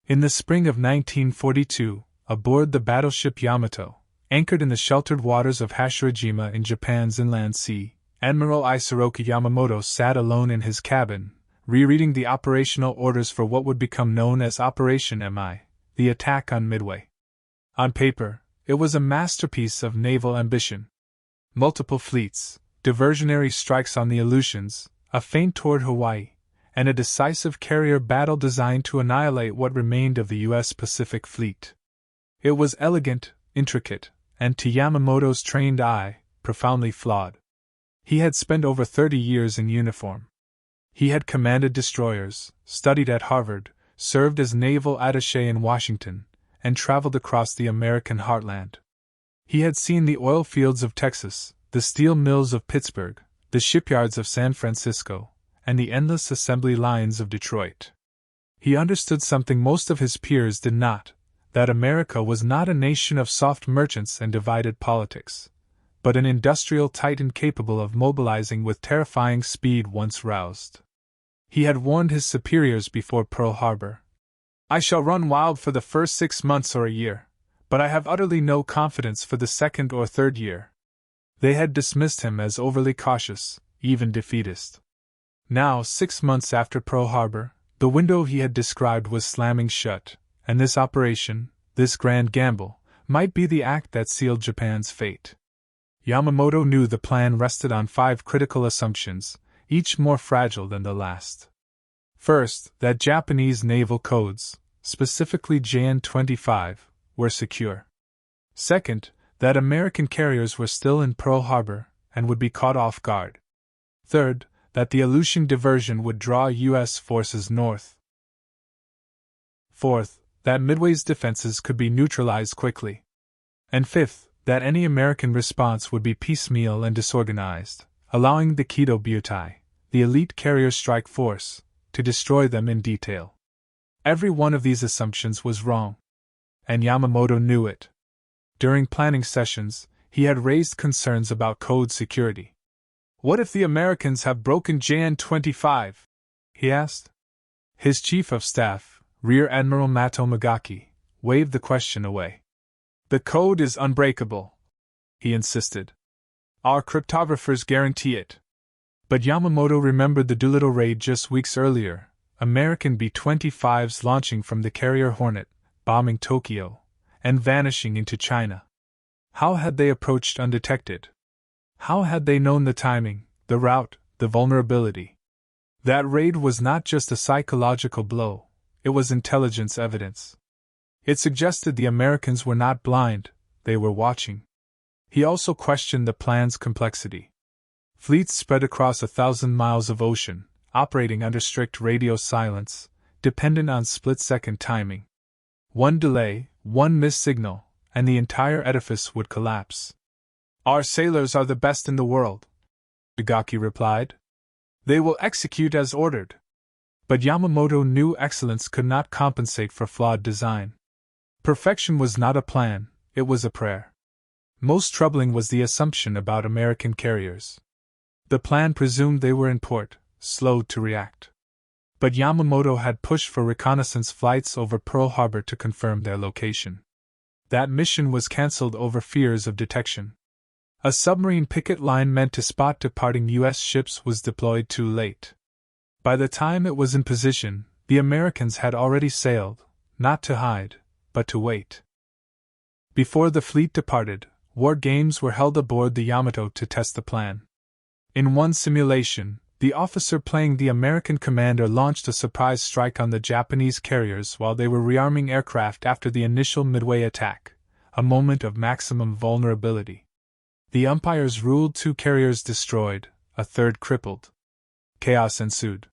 In the spring of 1942, aboard the battleship Yamato, anchored in the sheltered waters of Hashirajima in Japan's inland sea, Admiral Isoroku Yamamoto sat alone in his cabin, rereading the operational orders for what would become known as Operation Mi, the attack on Midway. On paper, it was a masterpiece of naval ambition. Multiple fleets, diversionary strikes on the Aleutians, a feint toward Hawaii, and a decisive carrier battle designed to annihilate what remained of the U.S. Pacific Fleet. It was elegant, intricate, and to Yamamoto's trained eye, profoundly flawed. He had spent over 30 years in uniform. He had commanded destroyers, studied at Harvard, served as naval attaché in Washington, and traveled across the American heartland. He had seen the oil fields of Texas, the steel mills of Pittsburgh, the shipyards of San Francisco, and the endless assembly lines of Detroit. He understood something most of his peers did not, that America was not a nation of soft merchants and divided politics, but an industrial titan capable of mobilizing with terrifying speed once roused. He had warned his superiors before Pearl Harbor. "I shall run wild for the first 6 months or a year, but I have utterly no confidence for the second or third year." They had dismissed him as overly cautious, even defeatist. Now, 6 months after Pearl Harbor, the window he had described was slamming shut, and this operation, this grand gamble, might be the act that sealed Japan's fate. Yamamoto knew the plan rested on 5 critical assumptions, each more fragile than the last. First, that Japanese naval codes, specifically JN-25, were secure. Second, that American carriers were still in Pearl Harbor and would be caught off guard. Third, that the Aleutian diversion would draw U.S. forces north. Fourth, that Midway's defenses could be neutralized quickly. And fifth, that any American response would be piecemeal and disorganized, allowing the Kido Butai, the elite carrier strike force, to destroy them in detail. Every one of these assumptions was wrong. And Yamamoto knew it. During planning sessions, he had raised concerns about code security. "What if the Americans have broken JN-25?" he asked. His chief of staff, Rear Admiral Mato Magaki, waved the question away. "The code is unbreakable," he insisted. "Our cryptographers guarantee it." But Yamamoto remembered the Doolittle raid just weeks earlier, American B-25s launching from the carrier Hornet, bombing Tokyo, and vanishing into China. How had they approached undetected? How had they known the timing, the route, the vulnerability? That raid was not just a psychological blow, it was intelligence evidence. It suggested the Americans were not blind, they were watching. He also questioned the plan's complexity. Fleets spread across 1,000 miles of ocean, operating under strict radio silence, dependent on split-second timing. One delay, one missed signal, and the entire edifice would collapse. "Our sailors are the best in the world," Akagi replied. "They will execute as ordered." But Yamamoto knew excellence could not compensate for flawed design. Perfection was not a plan, it was a prayer. Most troubling was the assumption about American carriers. The plan presumed they were in port, slow to react. But Yamamoto had pushed for reconnaissance flights over Pearl Harbor to confirm their location. That mission was cancelled over fears of detection. A submarine picket line meant to spot departing U.S. ships was deployed too late. By the time it was in position, the Americans had already sailed, not to hide, but to wait. Before the fleet departed, war games were held aboard the Yamato to test the plan. In one simulation, the officer playing the American commander launched a surprise strike on the Japanese carriers while they were rearming aircraft after the initial Midway attack, a moment of maximum vulnerability. The umpires ruled 2 carriers destroyed, a third crippled. Chaos ensued.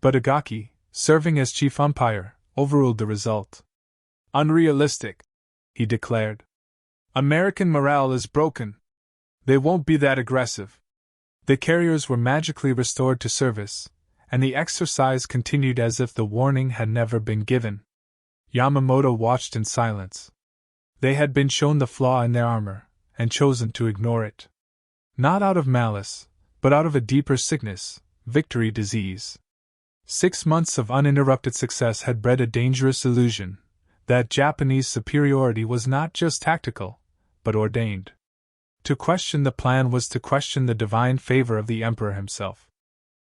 But Akagi, serving as chief umpire, overruled the result. "Unrealistic," he declared. "American morale is broken. They won't be that aggressive." The carriers were magically restored to service, and the exercise continued as if the warning had never been given. Yamamoto watched in silence. They had been shown the flaw in their armor, and chosen to ignore it. Not out of malice, but out of a deeper sickness, victory disease. 6 months of uninterrupted success had bred a dangerous illusion that Japanese superiority was not just tactical, but ordained. To question the plan was to question the divine favor of the emperor himself.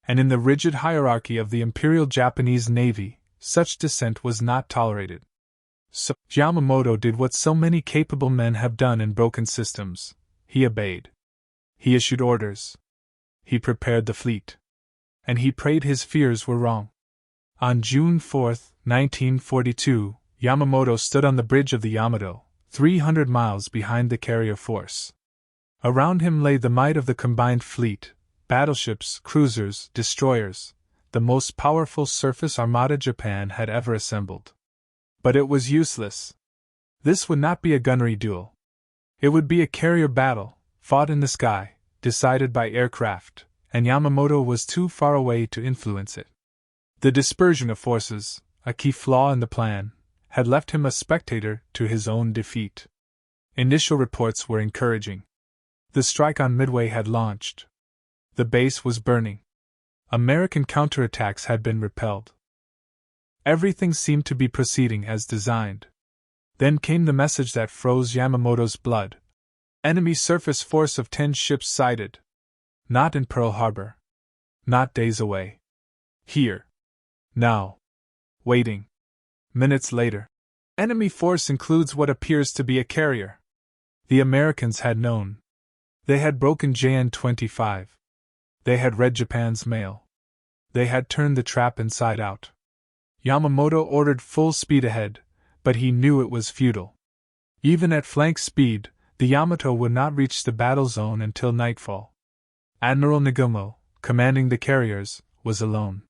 And in the rigid hierarchy of the Imperial Japanese Navy, such dissent was not tolerated. So, Yamamoto did what so many capable men have done in broken systems. He obeyed. He issued orders. He prepared the fleet. And he prayed his fears were wrong. On June 4, 1942, Yamamoto stood on the bridge of the Yamato, 300 miles behind the carrier force. Around him lay the might of the combined fleet, battleships, cruisers, destroyers, the most powerful surface armada Japan had ever assembled. But it was useless. This would not be a gunnery duel. It would be a carrier battle, fought in the sky, decided by aircraft, and Yamamoto was too far away to influence it. The dispersion of forces, a key flaw in the plan, had left him a spectator to his own defeat. Initial reports were encouraging. The strike on Midway had launched. The base was burning. American counterattacks had been repelled. Everything seemed to be proceeding as designed. Then came the message that froze Yamamoto's blood. Enemy surface force of 10 ships sighted. Not in Pearl Harbor. Not days away. Here. Now. Waiting. Minutes later. Enemy force includes what appears to be a carrier. The Americans had known. They had broken JN-25. They had read Japan's mail. They had turned the trap inside out. Yamamoto ordered full speed ahead, but he knew it was futile. Even at flank speed, the Yamato would not reach the battle zone until nightfall. Admiral Nagumo, commanding the carriers, was alone.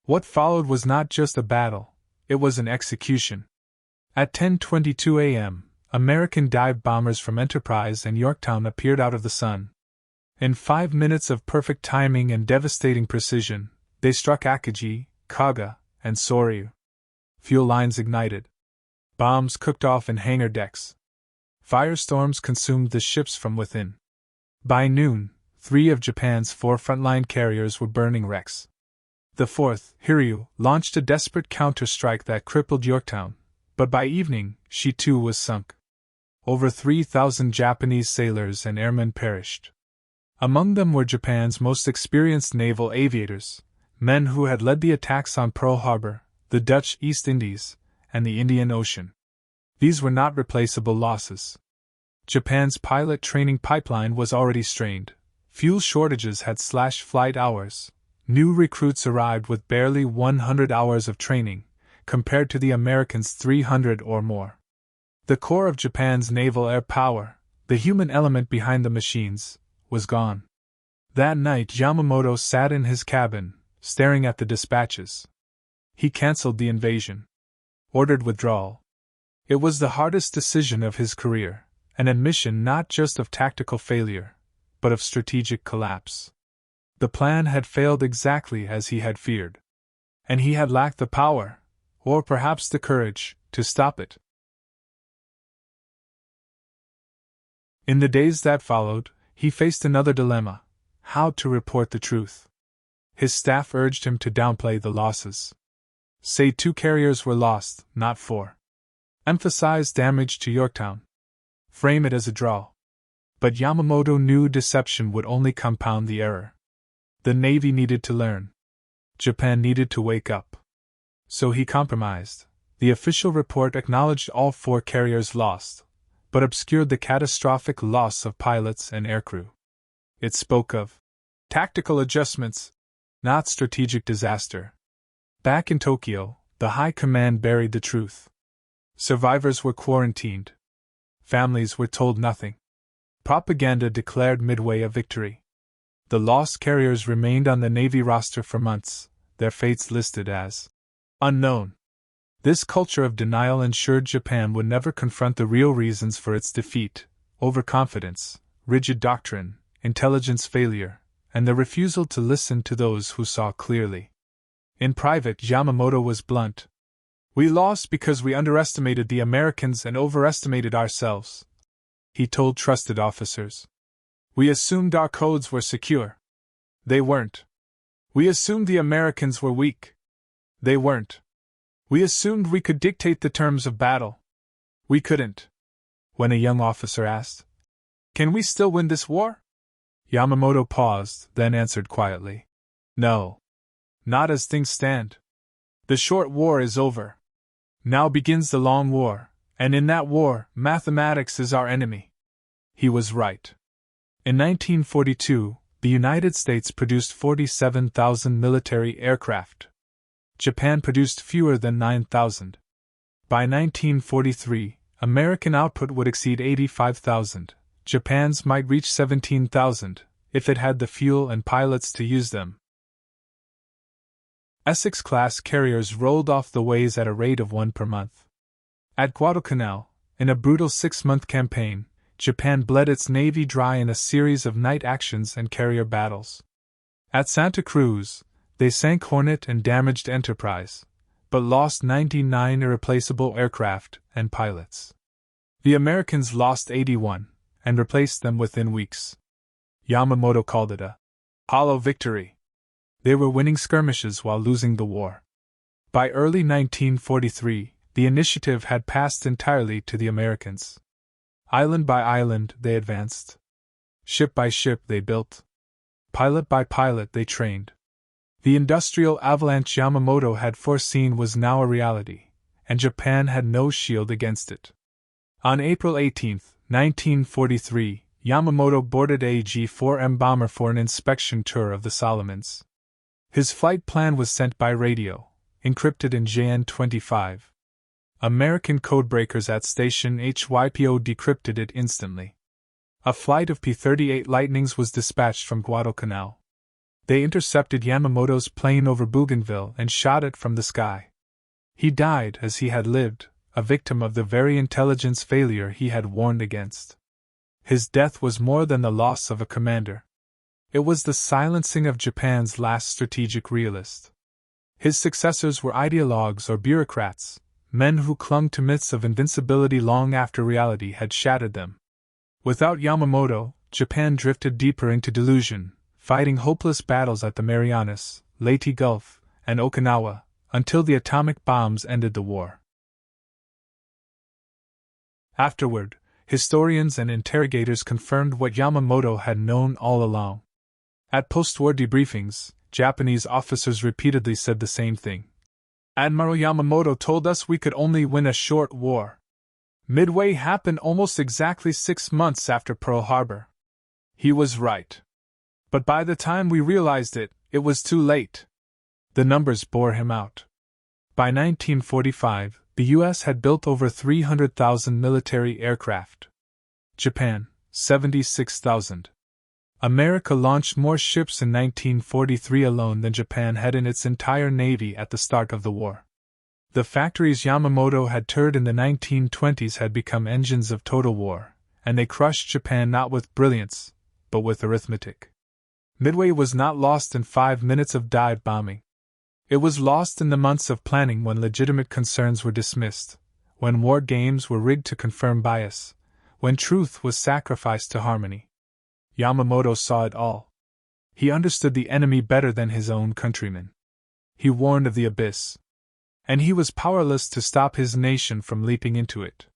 What followed was not just a battle, it was an execution. At 10:22 a.m., American dive bombers from Enterprise and Yorktown appeared out of the sun. In 5 minutes of perfect timing and devastating precision, they struck Akagi, Kaga, and Soryu. Fuel lines ignited. Bombs cooked off in hangar decks. Firestorms consumed the ships from within. By noon, 3 of Japan's 4 frontline carriers were burning wrecks. The 4th, Hiryu, launched a desperate counter-strike that crippled Yorktown, but by evening, she too was sunk. Over 3,000 Japanese sailors and airmen perished. Among them were Japan's most experienced naval aviators, men who had led the attacks on Pearl Harbor, the Dutch East Indies, and the Indian Ocean. These were not replaceable losses. Japan's pilot training pipeline was already strained. Fuel shortages had slashed flight hours. New recruits arrived with barely 100 hours of training, compared to the Americans' 300 or more. The core of Japan's naval air power, the human element behind the machines, was gone. That night Yamamoto sat in his cabin, staring at the dispatches. He cancelled the invasion. Ordered withdrawal. It was the hardest decision of his career, an admission not just of tactical failure, but of strategic collapse. The plan had failed exactly as he had feared. And he had lacked the power, or perhaps the courage, to stop it. In the days that followed, he faced another dilemma: how to report the truth. His staff urged him to downplay the losses. Say 2 carriers were lost, not 4. Emphasize damage to Yorktown. Frame it as a draw. But Yamamoto knew deception would only compound the error. The Navy needed to learn. Japan needed to wake up. So he compromised. The official report acknowledged all 4 carriers lost, but obscured the catastrophic loss of pilots and aircrew. It spoke of tactical adjustments, not strategic disaster. Back in Tokyo, the High Command buried the truth. Survivors were quarantined. Families were told nothing. Propaganda declared Midway a victory. The lost carriers remained on the Navy roster for months, their fates listed as unknown. This culture of denial ensured Japan would never confront the real reasons for its defeat: overconfidence, rigid doctrine, intelligence failure, and the refusal to listen to those who saw clearly. In private, Yamamoto was blunt. "We lost because we underestimated the Americans and overestimated ourselves," he told trusted officers. "We assumed our codes were secure. They weren't. We assumed the Americans were weak. They weren't. We assumed we could dictate the terms of battle. We couldn't. When a young officer asked, "Can we still win this war?" Yamamoto paused, then answered quietly, "No. Not as things stand. The short war is over. Now begins the long war, and in that war, mathematics is our enemy." He was right. In 1942, the United States produced 47,000 military aircraft. Japan produced fewer than 9,000. By 1943, American output would exceed 85,000. Japan's might reach 17,000, if it had the fuel and pilots to use them. Essex-class carriers rolled off the ways at a rate of 1 per month. At Guadalcanal, in a brutal 6-month campaign, Japan bled its navy dry in a series of night actions and carrier battles. At Santa Cruz, they sank Hornet and damaged Enterprise, but lost 99 irreplaceable aircraft and pilots. The Americans lost 81, and replaced them within weeks. Yamamoto called it a hollow victory. They were winning skirmishes while losing the war. By early 1943, the initiative had passed entirely to the Americans. Island by island, they advanced. Ship by ship, they built. Pilot by pilot, they trained. The industrial avalanche Yamamoto had foreseen was now a reality, and Japan had no shield against it. On April 18, 1943, Yamamoto boarded a G-4M bomber for an inspection tour of the Solomons. His flight plan was sent by radio, encrypted in JN-25. American codebreakers at Station HYPO decrypted it instantly. A flight of P-38 Lightnings was dispatched from Guadalcanal. They intercepted Yamamoto's plane over Bougainville and shot it from the sky. He died as he had lived, a victim of the very intelligence failure he had warned against. His death was more than the loss of a commander. It was the silencing of Japan's last strategic realist. His successors were ideologues or bureaucrats, men who clung to myths of invincibility long after reality had shattered them. Without Yamamoto, Japan drifted deeper into delusion, fighting hopeless battles at the Marianas, Leyte Gulf, and Okinawa, until the atomic bombs ended the war. Afterward, historians and interrogators confirmed what Yamamoto had known all along. At post-war debriefings, Japanese officers repeatedly said the same thing. "Admiral Yamamoto told us we could only win a short war. Midway happened almost exactly 6 months after Pearl Harbor. He was right. But by the time we realized it, it was too late." The numbers bore him out. By 1945, the U.S. had built over 300,000 military aircraft. Japan, 76,000. America launched more ships in 1943 alone than Japan had in its entire navy at the start of the war. The factories Yamamoto had toured in the 1920s had become engines of total war, and they crushed Japan not with brilliance, but with arithmetic. Midway was not lost in 5 minutes of dive bombing. It was lost in the months of planning when legitimate concerns were dismissed, when war games were rigged to confirm bias, when truth was sacrificed to harmony. Yamamoto saw it all. He understood the enemy better than his own countrymen. He warned of the abyss. And he was powerless to stop his nation from leaping into it.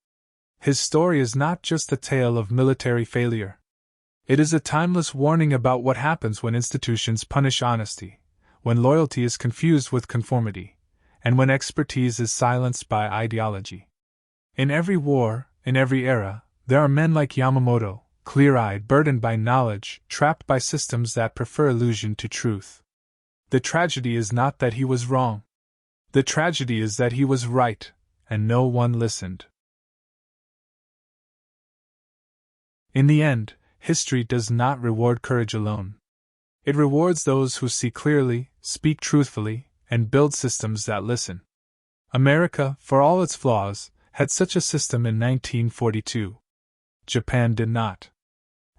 His story is not just a tale of military failure. It is a timeless warning about what happens when institutions punish honesty, when loyalty is confused with conformity, and when expertise is silenced by ideology. In every war, in every era, there are men like Yamamoto, clear-eyed, burdened by knowledge, trapped by systems that prefer illusion to truth. The tragedy is not that he was wrong. The tragedy is that he was right, and no one listened. In the end, history does not reward courage alone. It rewards those who see clearly, speak truthfully, and build systems that listen. America, for all its flaws, had such a system in 1942. Japan did not.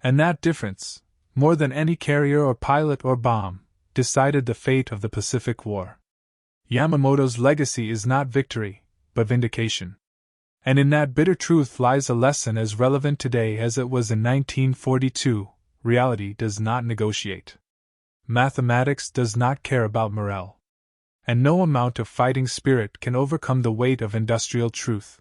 And that difference, more than any carrier or pilot or bomb, decided the fate of the Pacific War. Yamamoto's legacy is not victory, but vindication. And in that bitter truth lies a lesson as relevant today as it was in 1942: reality does not negotiate. Mathematics does not care about morale. and no amount of fighting spirit can overcome the weight of industrial truth.